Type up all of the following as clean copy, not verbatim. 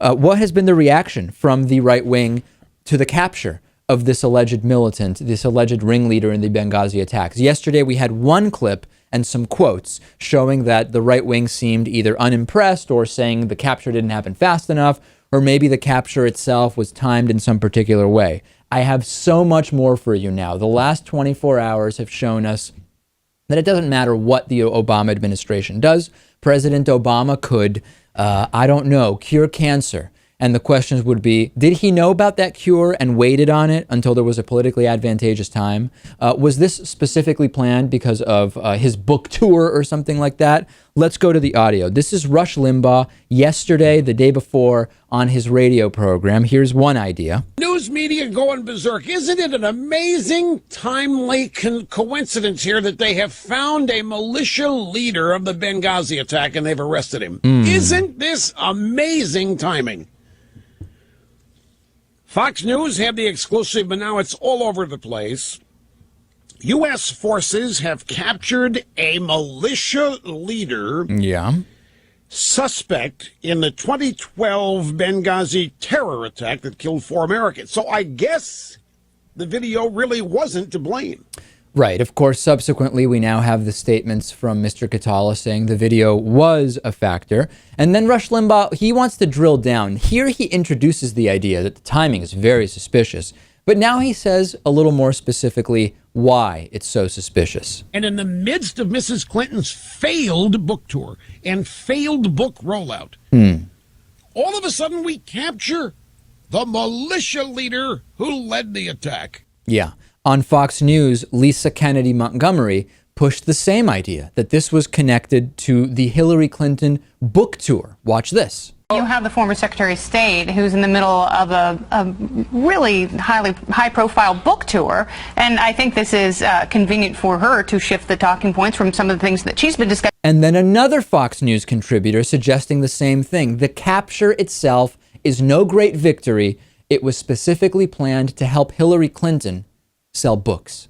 What has been the reaction from the right wing to the capture of this alleged militant, this alleged ringleader in the Benghazi attacks? Yesterday, we had one clip and some quotes showing that the right wing seemed either unimpressed or saying the capture didn't happen fast enough, or maybe the capture itself was timed in some particular way. I have so much more for you now. The last 24 hours have shown us that it doesn't matter what the Obama administration does. President Obama could, I don't know, cure cancer. And the questions would be, did he know about that cure and waited on it until there was a politically advantageous time? Was this specifically planned because of his book tour or something like that? Let's go to the audio. This is Rush Limbaugh yesterday, the day before, on his radio program. Here's one idea. News media going berserk. Isn't it an amazing, timely coincidence here that they have found a militia leader of the Benghazi attack and they've arrested him? Isn't this amazing timing? Fox News had the exclusive, but now it's all over the place. U.S. forces have captured a militia leader, suspect in the 2012 Benghazi terror attack that killed 4 Americans. So I guess the video really wasn't to blame. Right. Of course, subsequently, we now have the statements from Mr. Khattala saying the video was a factor. And then Rush Limbaugh, he wants to drill down. Here he introduces the idea that the timing is very suspicious. But now he says a little more specifically why it's so suspicious. And in the midst of Mrs. Clinton's failed book tour and failed book rollout, all of a sudden we capture the militia leader who led the attack. Yeah. On Fox News, Lisa Kennedy Montgomery pushed the same idea, that this was connected to the Hillary Clinton book tour. Watch this. You have the former Secretary of State who's in the middle of a really high-profile book tour, and I think this is convenient for her to shift the talking points from some of the things that she's been discussing. And then another Fox News contributor suggesting the same thing. The capture itself is no great victory. It was specifically planned to help Hillary Clinton sell books.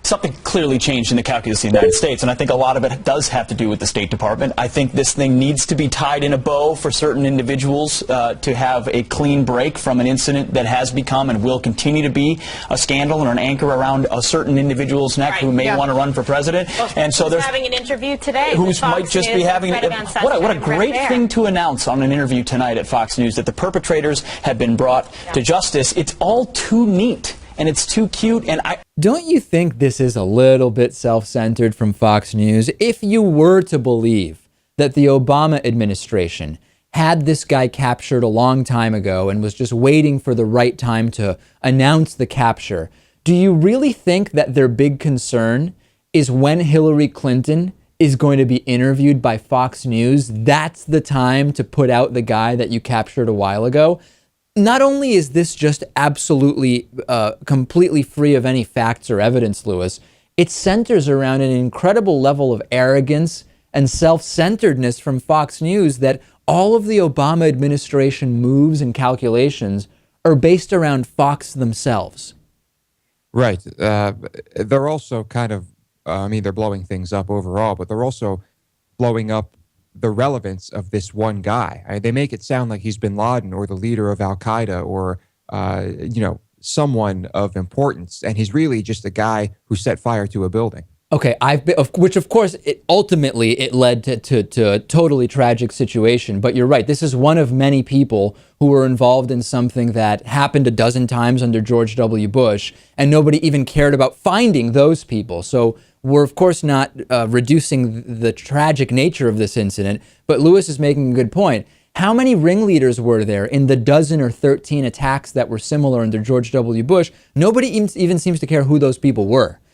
Something clearly changed in the calculus of the United States, and I think a lot of it does have to do with the State Department. I think this thing needs to be tied in a bow for certain individuals to have a clean break from an incident that has become and will continue to be a scandal and an anchor around a certain individual's neck who may want to run for president. Well, and so there's having an interview today. Who might just be having what a great thing to announce on an interview tonight at Fox News, that the perpetrators have been brought to justice. It's all too neat. And it's too cute, and Don't you think this is a little bit self-centered from Fox News? If you were to believe that the Obama administration had this guy captured a long time ago and was just waiting for the right time to announce the capture, do you really think that their big concern is when Hillary Clinton is going to be interviewed by Fox News? That's the time to put out the guy that you captured a while ago? Not only is this just absolutely, completely free of any facts or evidence, Lewis, it centers around an incredible level of arrogance and self-centeredness from Fox News that all of the Obama administration moves and calculations are based around Fox themselves. Right. They're also kind of, they're blowing things up overall, but they're also blowing up the relevance of this one guy. They make it sound like he's bin Laden or the leader of Al-Qaeda or, someone of importance. And he's really just a guy who set fire to a building. Okay, which of course, ultimately it led to a totally tragic situation. But you're right, this is one of many people who were involved in something that happened a dozen times under George W. Bush, and nobody even cared about finding those people. So we're of course not reducing the tragic nature of this incident, but Lewis is making a good point. How many ringleaders were there in the dozen or 13 attacks that were similar under George W. Bush? Nobody even seems to care who those people were.